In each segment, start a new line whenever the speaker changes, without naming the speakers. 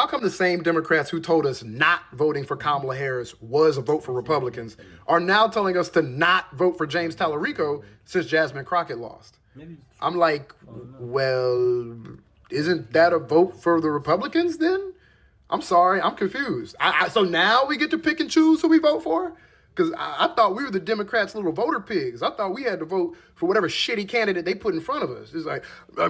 How come the same Democrats who told us not voting for Kamala Harris was a vote for Republicans are now telling us to not vote for James Talarico since Jasmine Crockett lost? I'm like, well, isn't that a vote for the Republicans then? I'm sorry, I'm confused. So now we get to pick and choose who we vote for? Because I thought we were the Democrats' little voter pigs. I thought we had to vote for whatever shitty candidate they put in front of us. It's like, no,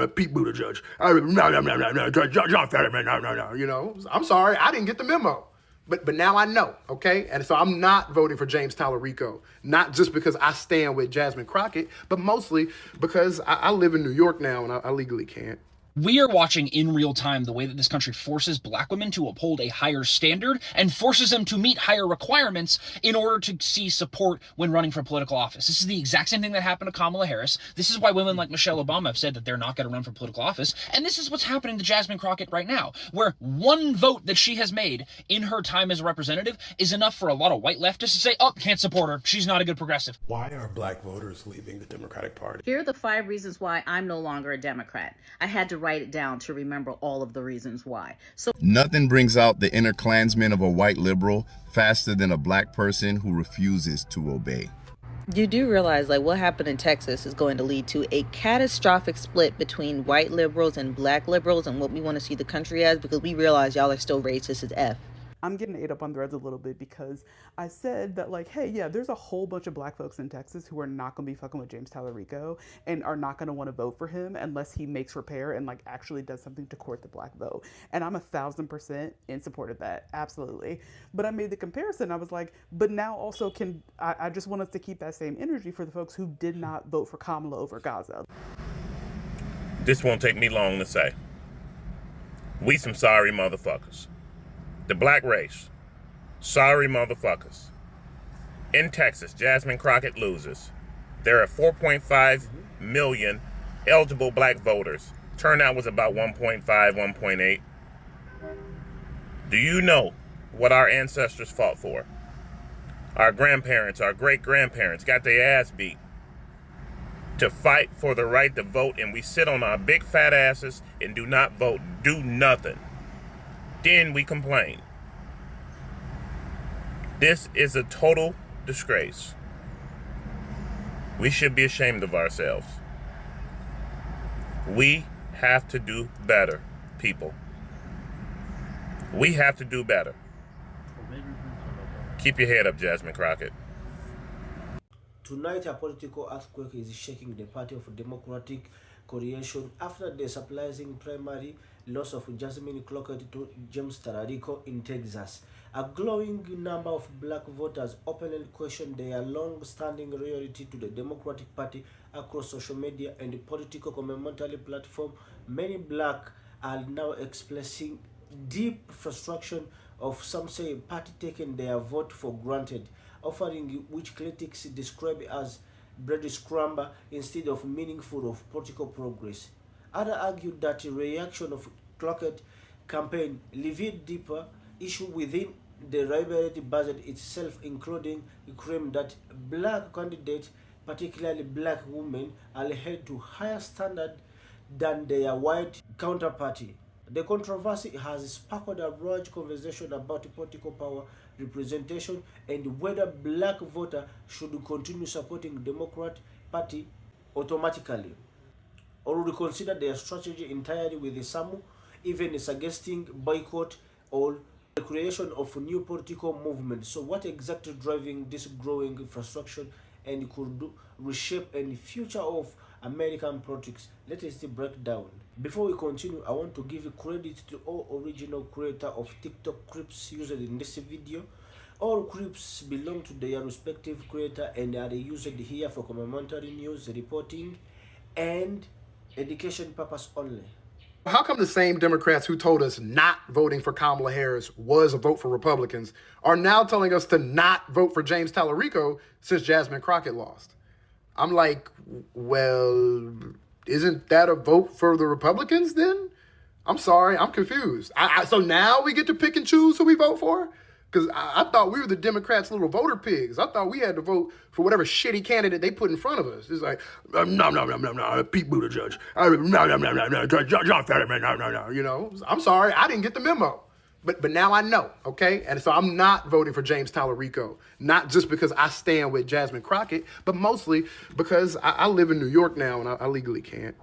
Pete Buttigieg. No, John Fetterman, no. You know, I'm sorry, I didn't get the memo. But now I know, okay? And so I'm not voting for James Talarico, not just because I stand with Jasmine Crockett, but mostly because I live in New York now and I legally can't.
We are watching in real time the way that this country forces black women to uphold a higher standard and forces them to meet higher requirements in order to see support when running for political office. This is the exact same thing that happened to Kamala Harris. This is why women like Michelle Obama have said that they're not going to run for political office. And this is what's happening to Jasmine Crockett right now, where one vote that she has made in her time as a representative is enough for a lot of white leftists to say, oh, can't support her. She's not a good progressive.
Why are black voters leaving the Democratic Party?
Here are the 5 reasons why I'm no longer a Democrat. I had to write it down to remember all of the reasons why. So
nothing brings out the inner Klansman of a white liberal faster than a black person who refuses to obey.
You do realize like what happened in Texas is going to lead to a catastrophic split between white liberals and black liberals and what we want to see the country as, because we realize y'all are still racist as F.
I'm getting ate up on threads a little bit because I said that, like, hey, yeah, there's a whole bunch of black folks in Texas who are not going to be fucking with James Talarico and are not going to want to vote for him unless he makes repair and, like, actually does something to court the black vote. And I'm 1,000% in support of that. Absolutely. But I made the comparison. I was like, but now also I just want us to keep that same energy for the folks who did not vote for Kamala over Gaza.
This won't take me long to say. We some sorry motherfuckers. The black race, sorry motherfuckers. In Texas, Jasmine Crockett loses. There are 4.5 million eligible black voters. Turnout was about 1.5, 1.8. Do you know what our ancestors fought for? Our grandparents, our great-grandparents got their ass beat to fight for the right to vote, and we sit on our big fat asses and do not vote, do nothing. Then we complain. This is a total disgrace. We should be ashamed of ourselves. We have to do better, people. We have to do better. Keep your head up, Jasmine Crockett.
Tonight, a political earthquake is shaking the party of Democratic coalition after the surprising primary loss of Jasmine Crockett to James Talarico in Texas. A growing number of black voters openly question their long-standing loyalty to the Democratic Party across social media and political commentary platform. Many black are now expressing deep frustration of some say party taking their vote for granted, offering which critics describe as bread scramble instead of meaningful of political progress. Others argue that the reaction of Crockett campaign revealed deeper issue within the rivalry budget itself, including the claim that black candidates, particularly black women, are held to higher standard than their white counterparty. The controversy has sparked a large conversation about political power representation and whether black voters should continue supporting the Democrat Party automatically, or reconsider their strategy entirely, with some even suggesting boycott or the creation of a new political movement. So what exactly driving this growing frustration and could reshape any future of American politics? Let us break down. Before we continue, I want to give credit to all original creator of TikTok clips used in this video. All clips belong to their respective creator and are used here for commentary, news, reporting, and education purpose only.
How come the same Democrats who told us not voting for Kamala Harris was a vote for Republicans are now telling us to not vote for James Talarico since Jasmine Crockett lost? I'm like, well, isn't that a vote for the Republicans then? I'm sorry, I'm confused. So now we get to pick and choose who we vote for? Because I thought we were the Democrats' little voter pigs. I thought we had to vote for whatever shitty candidate they put in front of us. It's like, no, Pete Buttigieg. No, John Fetterman, no. You know, I'm sorry, I didn't get the memo. But now I know, okay? And so I'm not voting for James Talarico, not just because I stand with Jasmine Crockett, but mostly because I live in New York now and I legally can't.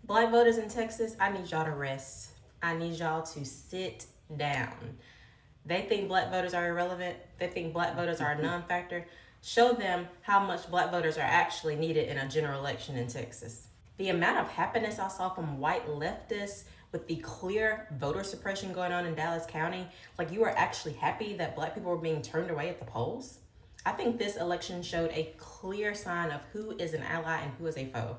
Black voters in Texas, I need y'all to rest. I need y'all to sit down. They think black voters are irrelevant. They think black voters are a non-factor. Show them how much black voters are actually needed in a general election in Texas. The amount of happiness I saw from white leftists with the clear voter suppression going on in Dallas County, like you were actually happy that black people were being turned away at the polls. I think this election showed a clear sign of who is an ally and who is a foe.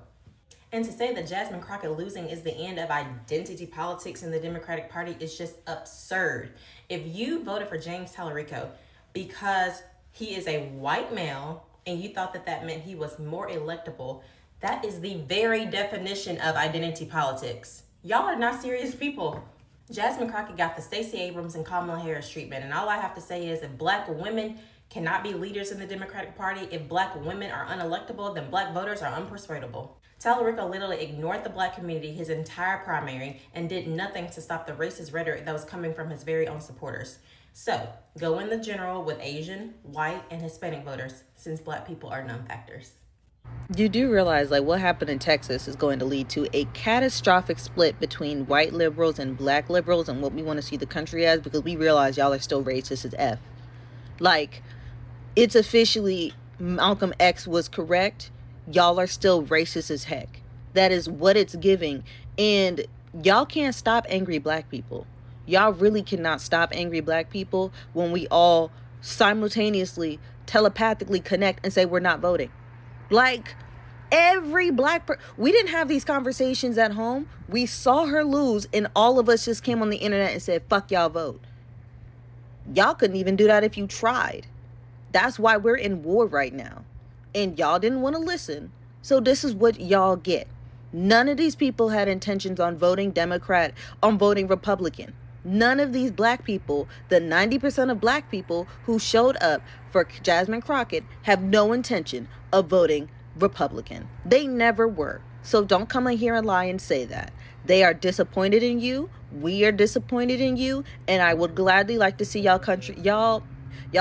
And to say that Jasmine Crockett losing is the end of identity politics in the Democratic Party is just absurd. If you voted for James Talarico because he is a white male and you thought that that meant he was more electable, that is the very definition of identity politics. Y'all are not serious people. Jasmine Crockett got the Stacey Abrams and Kamala Harris treatment, and all I have to say is if black women cannot be leaders in the Democratic Party, if black women are unelectable, then black voters are unpersuadable. Talarico literally ignored the black community his entire primary and did nothing to stop the racist rhetoric that was coming from his very own supporters. So, go in the general with Asian, white, and Hispanic voters, since black people are non-factors.
You do realize like what happened in Texas is going to lead to a catastrophic split between white liberals and black liberals and what we want to see the country as, because we realize y'all are still racist as F. Like, it's officially Malcolm X was correct. Y'all are still racist as heck. That is what it's giving. And y'all can't stop angry black people. Y'all really cannot stop angry black people when we all simultaneously, telepathically connect and say we're not voting. Like, every we didn't have these conversations at home. We saw her lose and all of us just came on the internet and said, fuck y'all, vote. Y'all couldn't even do that if you tried. That's why we're in war right now. And y'all didn't want to listen. So this is what y'all get. None of these people had intentions on voting Democrat, on voting Republican. None of these black people, the 90% of black people who showed up for Jasmine Crockett, have no intention of voting Republican. They never were. So don't come in here and lie and say that. They are disappointed in you. We are disappointed in you. And I would gladly like to see y'all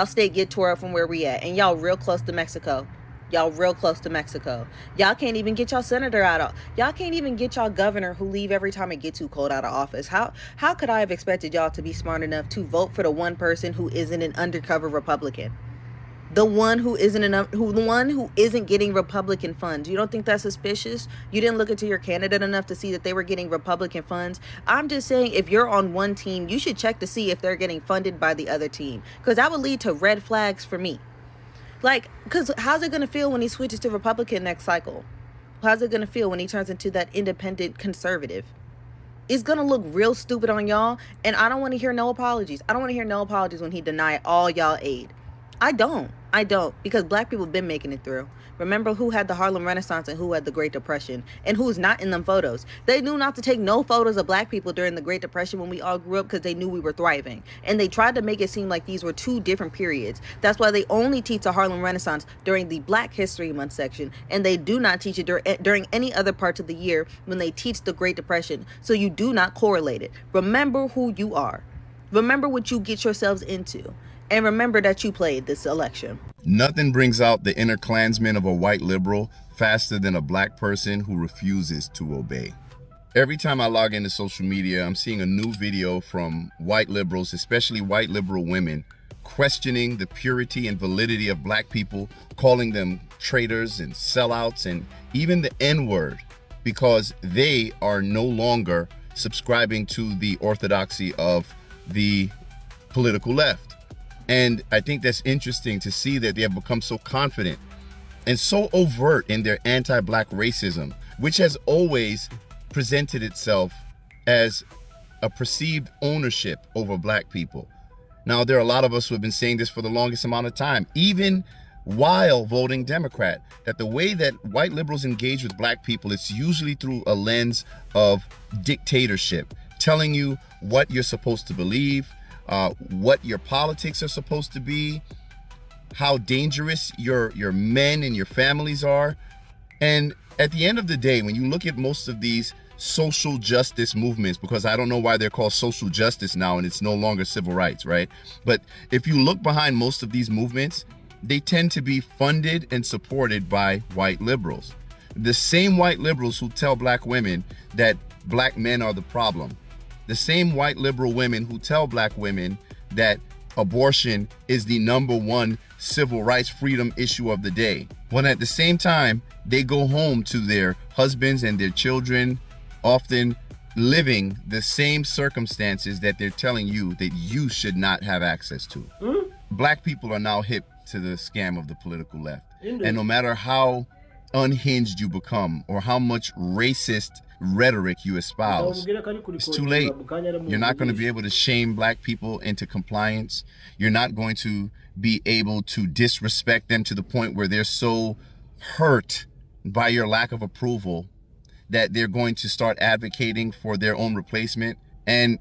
state get tore up from where we at. And y'all real close to Mexico. Y'all real close to Mexico. Y'all can't even get y'all senator out of. Y'all can't even get y'all governor who leave every time it gets too cold out of office. How could I have expected y'all to be smart enough to vote for the one person who isn't an undercover Republican? The one who isn't getting Republican funds. You don't think that's suspicious? You didn't look into your candidate enough to see that they were getting Republican funds? I'm just saying, if you're on one team, you should check to see if they're getting funded by the other team, because that would lead to red flags for me. Like, because how's it going to feel when he switches to Republican next cycle? How's it going to feel when he turns into that independent conservative? It's going to look real stupid on y'all, and I don't want to hear no apologies. I don't want to hear no apologies when he denied all y'all aid. I don't, because black people have been making it through. Remember who had the Harlem Renaissance and who had the Great Depression, and who's not in them photos. They knew not to take no photos of black people during the Great Depression when we all grew up, because they knew we were thriving. And they tried to make it seem like these were two different periods. That's why they only teach the Harlem Renaissance during the Black History Month section, and they do not teach it during any other parts of the year when they teach the Great Depression. So you do not correlate it. Remember who you are. Remember what you get yourselves into. And remember that you played this election.
Nothing brings out the inner Klansman of a white liberal faster than a black person who refuses to obey. Every time I log into social media, I'm seeing a new video from white liberals, especially white liberal women, questioning the purity and validity of black people, calling them traitors and sellouts and even the N-word, because they are no longer subscribing to the orthodoxy of the political left. And I think that's interesting to see that they have become so confident and so overt in their anti-black racism, which has always presented itself as a perceived ownership over black people. Now, there are a lot of us who have been saying this for the longest amount of time, even while voting Democrat, that the way that white liberals engage with black people, it's usually through a lens of dictatorship, telling you what you're supposed to believe, what your politics are supposed to be, how dangerous your men and your families are. And at the end of the day, when you look at most of these social justice movements, because I don't know why they're called social justice now and it's no longer civil rights, right? But if you look behind most of these movements, they tend to be funded and supported by white liberals. The same white liberals who tell black women that black men are the problem. The same white liberal women who tell black women that abortion is the #1 civil rights freedom issue of the day. When at the same time, they go home to their husbands and their children, often living the same circumstances that they're telling you that you should not have access to. Black people are now hip to the scam of the political left. And no matter how unhinged you become or how much racist rhetoric you espouse, it's too late. You're not going to be able to shame black people into compliance. You're not going to be able to disrespect them to the point where they're so hurt by your lack of approval that they're going to start advocating for their own replacement. And,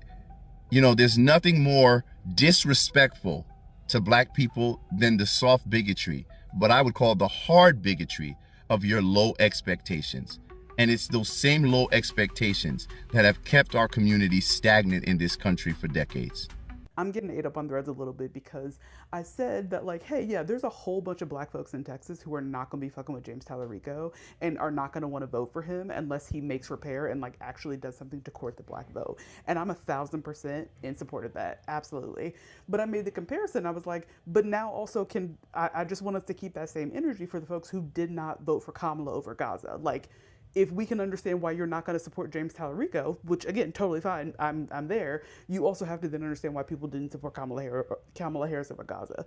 you know, there's nothing more disrespectful to black people than the soft bigotry, but I would call the hard bigotry of your low expectations. And it's those same low expectations that have kept our community stagnant in this country for decades.
I'm getting ate up on Threads a little bit because I said that, like, hey, yeah, there's a whole bunch of black folks in Texas who are not going to be fucking with James Talarico and are not going to want to vote for him unless he makes repair and, like, actually does something to court the black vote. And I'm 1,000% in support of that. Absolutely. But I made the comparison. I was like, but now also I just want us to keep that same energy for the folks who did not vote for Kamala over Gaza. Like, if we can understand why you're not going to support James Talarico, which again, totally fine, I'm there. You also have to then understand why people didn't support Kamala Harris over Gaza,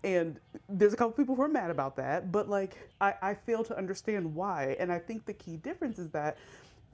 and there's a couple people who are mad about that, but like I fail to understand why, and I think the key difference is that.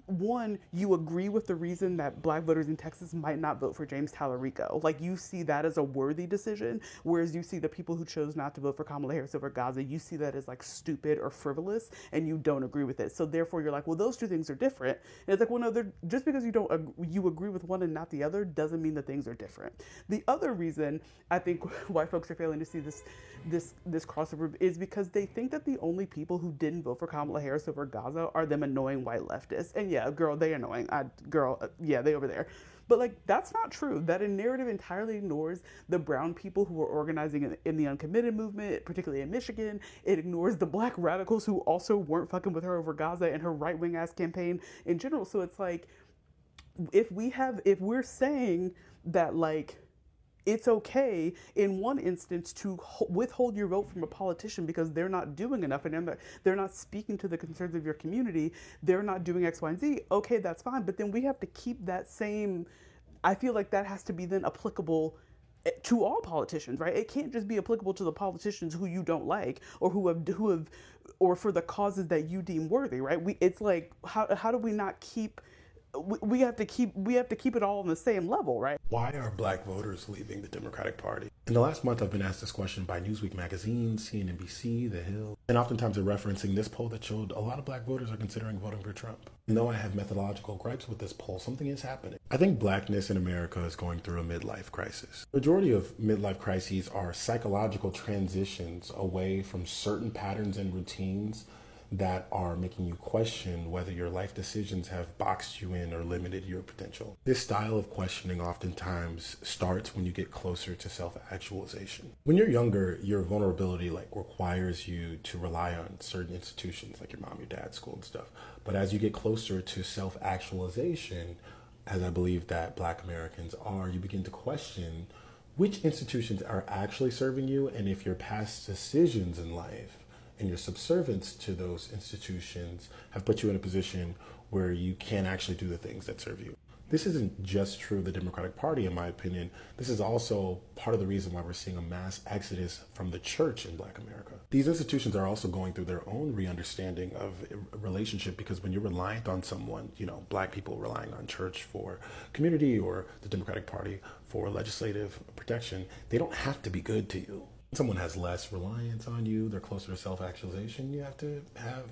One, you agree with the reason that black voters in Texas might not vote for James Talarico. Like, you see that as a worthy decision, whereas you see the people who chose not to vote for Kamala Harris over Gaza, you see that as like stupid or frivolous, and you don't agree with it. So therefore, you're like, well, those two things are different. And it's like, well, no, just because you agree with one and not the other doesn't mean that things are different. The other reason I think white folks are failing to see this crossover is because they think that the only people who didn't vote for Kamala Harris over Gaza are them annoying white leftists. And yeah, girl, they annoying. Yeah, they over there. But like, that's not true. That narrative entirely ignores the brown people who were organizing in the uncommitted movement, particularly in Michigan. It ignores the black radicals who also weren't fucking with her over Gaza and her right-wing ass campaign in general. So it's like, if we're saying that like, it's okay in one instance to withhold your vote from a politician because they're not doing enough and they're not speaking to the concerns of your community, they're not doing X, Y, and Z, okay, that's fine. But then we have to keep that same, I feel like that has to be then applicable to all politicians, right? It can't just be applicable to the politicians who you don't like or who have or for the causes that you deem worthy, right? It's like, how do we not keep, we have to keep it all on the same level, right?
Why are black voters leaving the Democratic Party? In the last month, I've been asked this question by Newsweek magazine, CNBC, The Hill, and oftentimes they're referencing this poll that showed a lot of black voters are considering voting for Trump. And though I have methodological gripes with this poll, something is happening. I think blackness in America is going through a midlife crisis. The majority of midlife crises are psychological transitions away from certain patterns and routines that are making you question whether your life decisions have boxed you in or limited your potential. This style of questioning oftentimes starts when you get closer to self-actualization. When you're younger, your vulnerability requires you to rely on certain institutions like your mom, your dad, school and stuff. But as you get closer to self-actualization, as I believe that black Americans are, you begin to question which institutions are actually serving you and if your past decisions in life and your subservience to those institutions have put you in a position where you can't actually do the things that serve you. This isn't just true of the Democratic Party, in my opinion. This is also part of the reason why we're seeing a mass exodus from the church in Black America. These institutions are also going through their own re-understanding of a relationship, because when you're reliant on someone, black people relying on church for community or the Democratic Party for legislative protection, they don't have to be good to you. Someone has less reliance on you, they're closer to self-actualization, you have to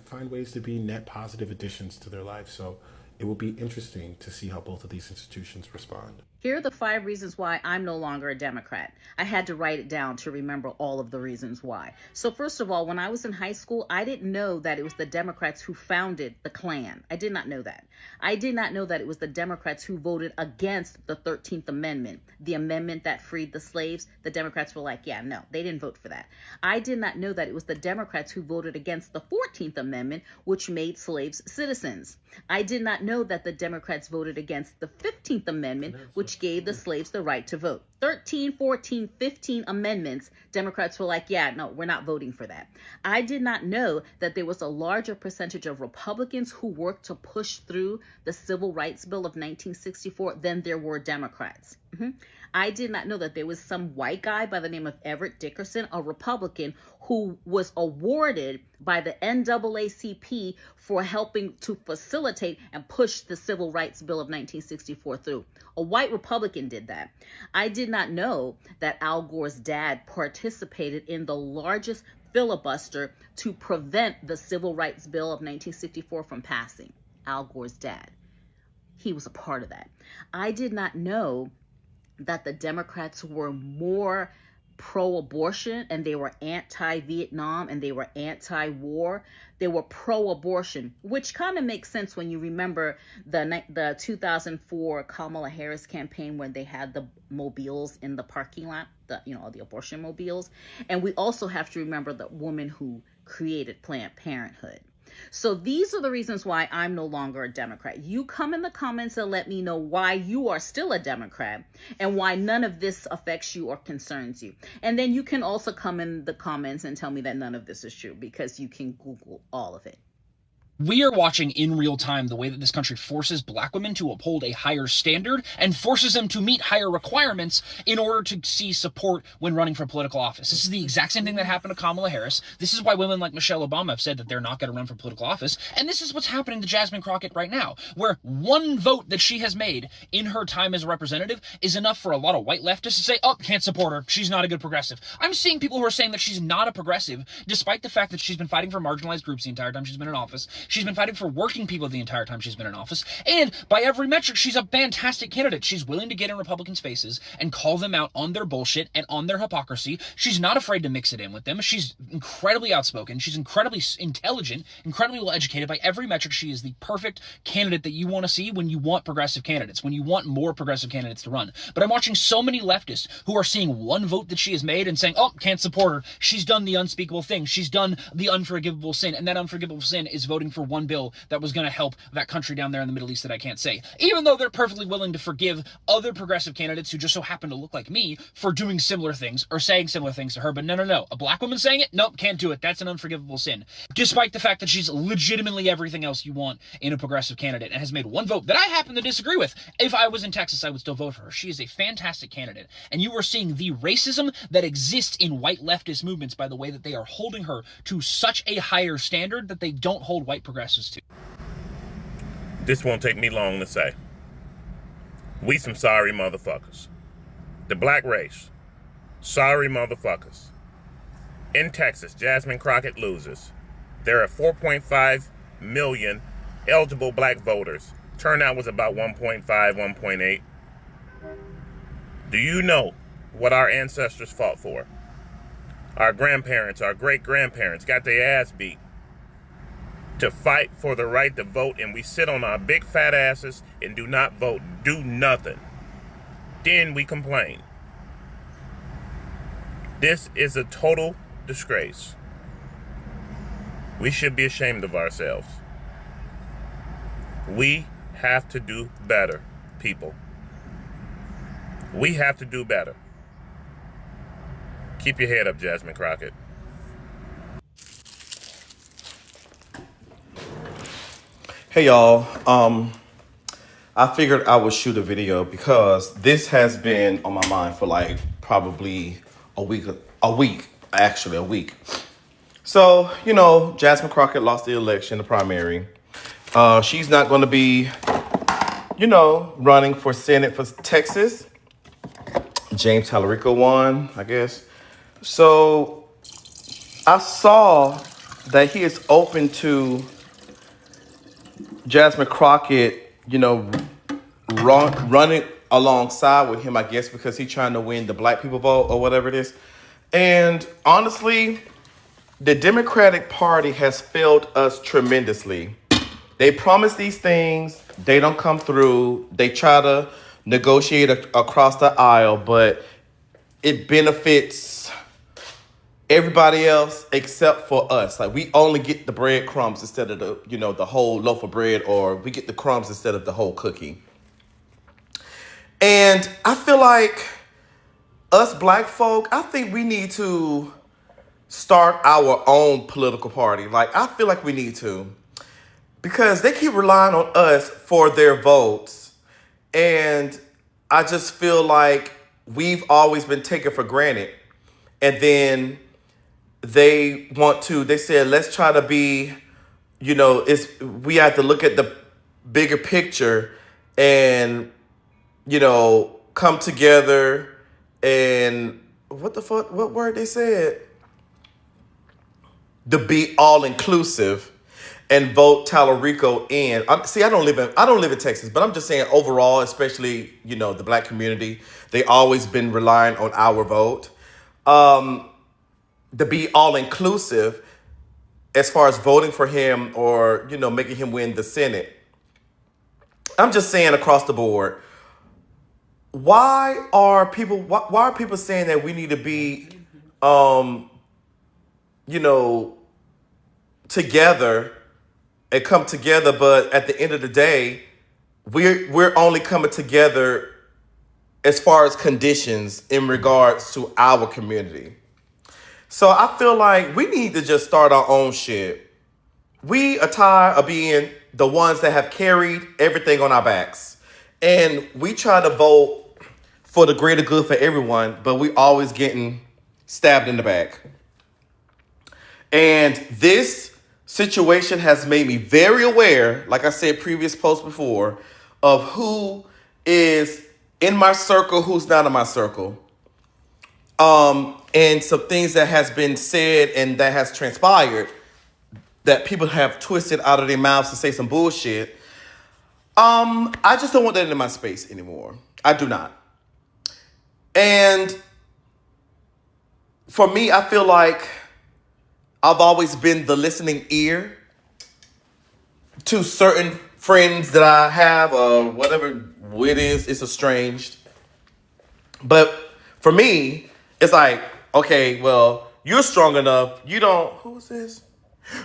find ways to be net positive additions to their life. So it will be interesting to see how both of these institutions respond.
Here are the 5 reasons why I'm no longer a Democrat. I had to write it down to remember all of the reasons why. So first of all, when I was in high school, I didn't know that it was the Democrats who founded the Klan. I did not know that. I did not know that it was the Democrats who voted against the 13th Amendment, the amendment that freed the slaves. The Democrats were like, yeah, no, they didn't vote for that. I did not know that it was the Democrats who voted against the 14th Amendment, which made slaves citizens. I did not know that the Democrats voted against the 15th Amendment, which gave the slaves the right to vote. 13, 14, 15 amendments, Democrats were like, yeah, no, we're not voting for that. I did not know that there was a larger percentage of Republicans who worked to push through the Civil Rights Bill of 1964 than there were Democrats. I did not know that there was some white guy by the name of Everett Dickerson, a Republican, who was awarded by the NAACP for helping to facilitate and push the Civil Rights Bill of 1964 through. A white Republican did that. I did not know that Al Gore's dad participated in the largest filibuster to prevent the Civil Rights Bill of 1964 from passing. Al Gore's dad. He was a part of that. I did not know that the Democrats were more pro-abortion and they were anti-Vietnam and they were anti-war. They were pro-abortion, which kind of makes sense when you remember the 2004 Kamala Harris campaign when they had the mobiles in the parking lot, the abortion mobiles. And we also have to remember the woman who created Planned Parenthood. So these are the reasons why I'm no longer a Democrat. You come in the comments and let me know why you are still a Democrat and why none of this affects you or concerns you. And then you can also come in the comments and tell me that none of this is true, because you can Google all of it.
We are watching in real time the way that this country forces black women to uphold a higher standard and forces them to meet higher requirements in order to see support when running for political office. This is the exact same thing that happened to Kamala Harris. This is why women like Michelle Obama have said that they're not going to run for political office. And this is what's happening to Jasmine Crockett right now, where one vote that she has made in her time as a representative is enough for a lot of white leftists to say, oh, can't support her. She's not a good progressive. I'm seeing people who are saying that she's not a progressive, despite the fact that she's been fighting for marginalized groups the entire time she's been in office. She's been fighting for working people the entire time she's been in office. And by every metric, she's a fantastic candidate. She's willing to get in Republicans' faces and call them out on their bullshit and on their hypocrisy. She's not afraid to mix it in with them. She's incredibly outspoken. She's incredibly intelligent, incredibly well educated. By every metric, she is the perfect candidate that you want to see when you want progressive candidates, when you want more progressive candidates to run. But I'm watching so many leftists who are seeing one vote that she has made and saying, oh, can't support her. She's done the unspeakable thing. She's done the unforgivable sin. And that unforgivable sin is voting for one bill that was going to help that country down there in the Middle East that I can't say. Even though they're perfectly willing to forgive other progressive candidates who just so happen to look like me for doing similar things or saying similar things to her. But no. A black woman saying it? Nope, can't do it. That's an unforgivable sin. Despite the fact that she's legitimately everything else you want in a progressive candidate and has made one vote that I happen to disagree with. If I was in Texas, I would still vote for her. She is a fantastic candidate. And you are seeing the racism that exists in white leftist movements by the way that they are holding her to such a higher standard that they don't hold white progressives to.
This won't take me long to say. We some sorry motherfuckers. The black race. Sorry motherfuckers. In Texas, Jasmine Crockett loses. There are 4.5 million eligible black voters. Turnout was about 1.5, 1.8. Do you know what our ancestors fought for? Our grandparents, our great-grandparents got their ass beat to fight for the right to vote, and we sit on our big fat asses and do not vote, do nothing. Then we complain. This is a total disgrace. We should be ashamed of ourselves. We have to do better, people. We have to do better. Keep your head up, Jasmine Crockett.
Hey y'all, I figured I would shoot a video because this has been on my mind for like probably a week. So, you know, Jasmine Crockett lost the election, the primary. She's not going to be, you know, running for Senate for Texas. James Talarico won, I guess. So I saw that he is open to Jasmine Crockett, you know, running alongside with him, I guess, because he's trying to win the black people vote or whatever it is. And honestly, the Democratic Party has failed us tremendously. They promise these things, they don't come through. They try to negotiate across the aisle, but it benefits everybody else except for us. Like, we only get the breadcrumbs instead of the whole loaf of bread, or we get the crumbs instead of the whole cookie. And I feel like us black folk, I think we need to start our own political party. Like, I feel like we need to, because they keep relying on us for their votes. And I just feel like we've always been taken for granted. And then they said, let's try to be, we have to look at the bigger picture and, come together and what word they said? To be all inclusive and vote Talarico in. I don't live in Texas, but I'm just saying overall, especially, the black community, they always been relying on our vote. To be all inclusive as far as voting for him or, making him win the Senate. I'm just saying across the board, why are people saying that we need to be, together and come together, but at the end of the day, we're only coming together as far as conditions in regards to our community. So I feel like we need to just start our own shit. We are tired of being the ones that have carried everything on our backs. And we try to vote for the greater good for everyone, but we always getting stabbed in the back. And this situation has made me very aware, like I said previous posts before, of who is in my circle, who's not in my circle. And some things that has been said and that has transpired that people have twisted out of their mouths to say some bullshit. I just don't want that in my space anymore. I do not. And for me, I feel like I've always been the listening ear to certain friends that I have, or whatever it is, it's estranged. But for me, it's like, okay, well, you're strong enough. Who is this?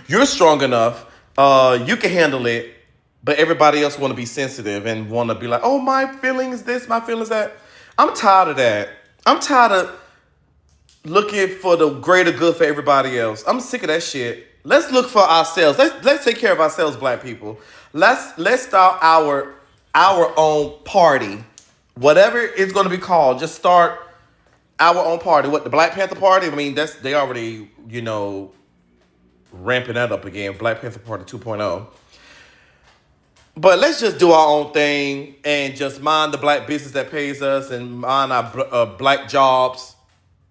You're strong enough. You can handle it. But everybody else want to be sensitive and want to be like, oh, my feelings this, my feelings that. I'm tired of that. I'm tired of looking for the greater good for everybody else. I'm sick of that shit. Let's look for ourselves. Let's take care of ourselves, black people. Let's start our own party. Whatever it's going to be called, just start our own party. What, the Black Panther Party? I mean, they already, ramping that up again. Black Panther Party 2.0. But let's just do our own thing and just mind the black business that pays us and mind our black jobs.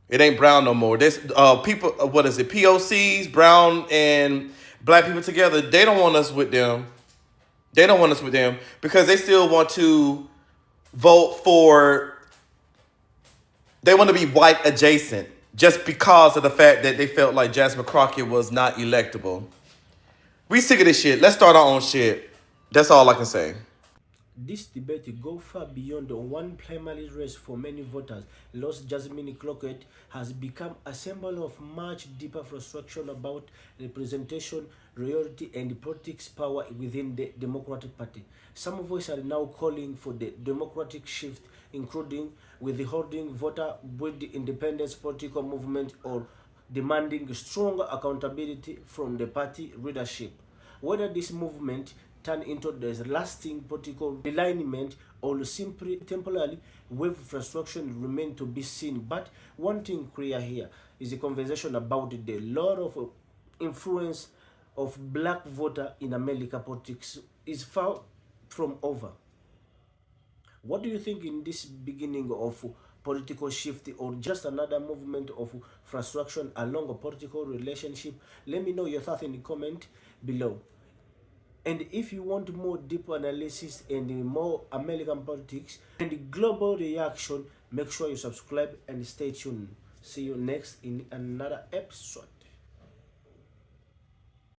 It ain't brown no more. This people, what is it? POCs, brown and black people together. They don't want us with them. They don't want us with them because they still want to vote for. They want to be white adjacent just because of the fact that they felt like Jasmine Crockett was not electable. We sick of this shit. Let's start our own shit. That's all I can say.
This debate goes far beyond one primary race for many voters. Lost Jasmine Crockett has become a symbol of much deeper frustration about representation, royalty, and politics power within the Democratic Party. Some voices are now calling for the democratic shift, including withholding voter-based independence political movement or demanding stronger accountability from the party leadership. Whether this movement turn into the lasting political alignment or simply temporarily wave frustration remain to be seen. But one thing clear here is a conversation about the lot of influence of black voter in America politics is far from over. What do you think in this beginning of political shift or just another movement of frustration along a political relationship? Let me know your thoughts in the comment below. And if you want more deep analysis and more American politics and global reaction, make sure you subscribe and stay tuned. See you next in another episode.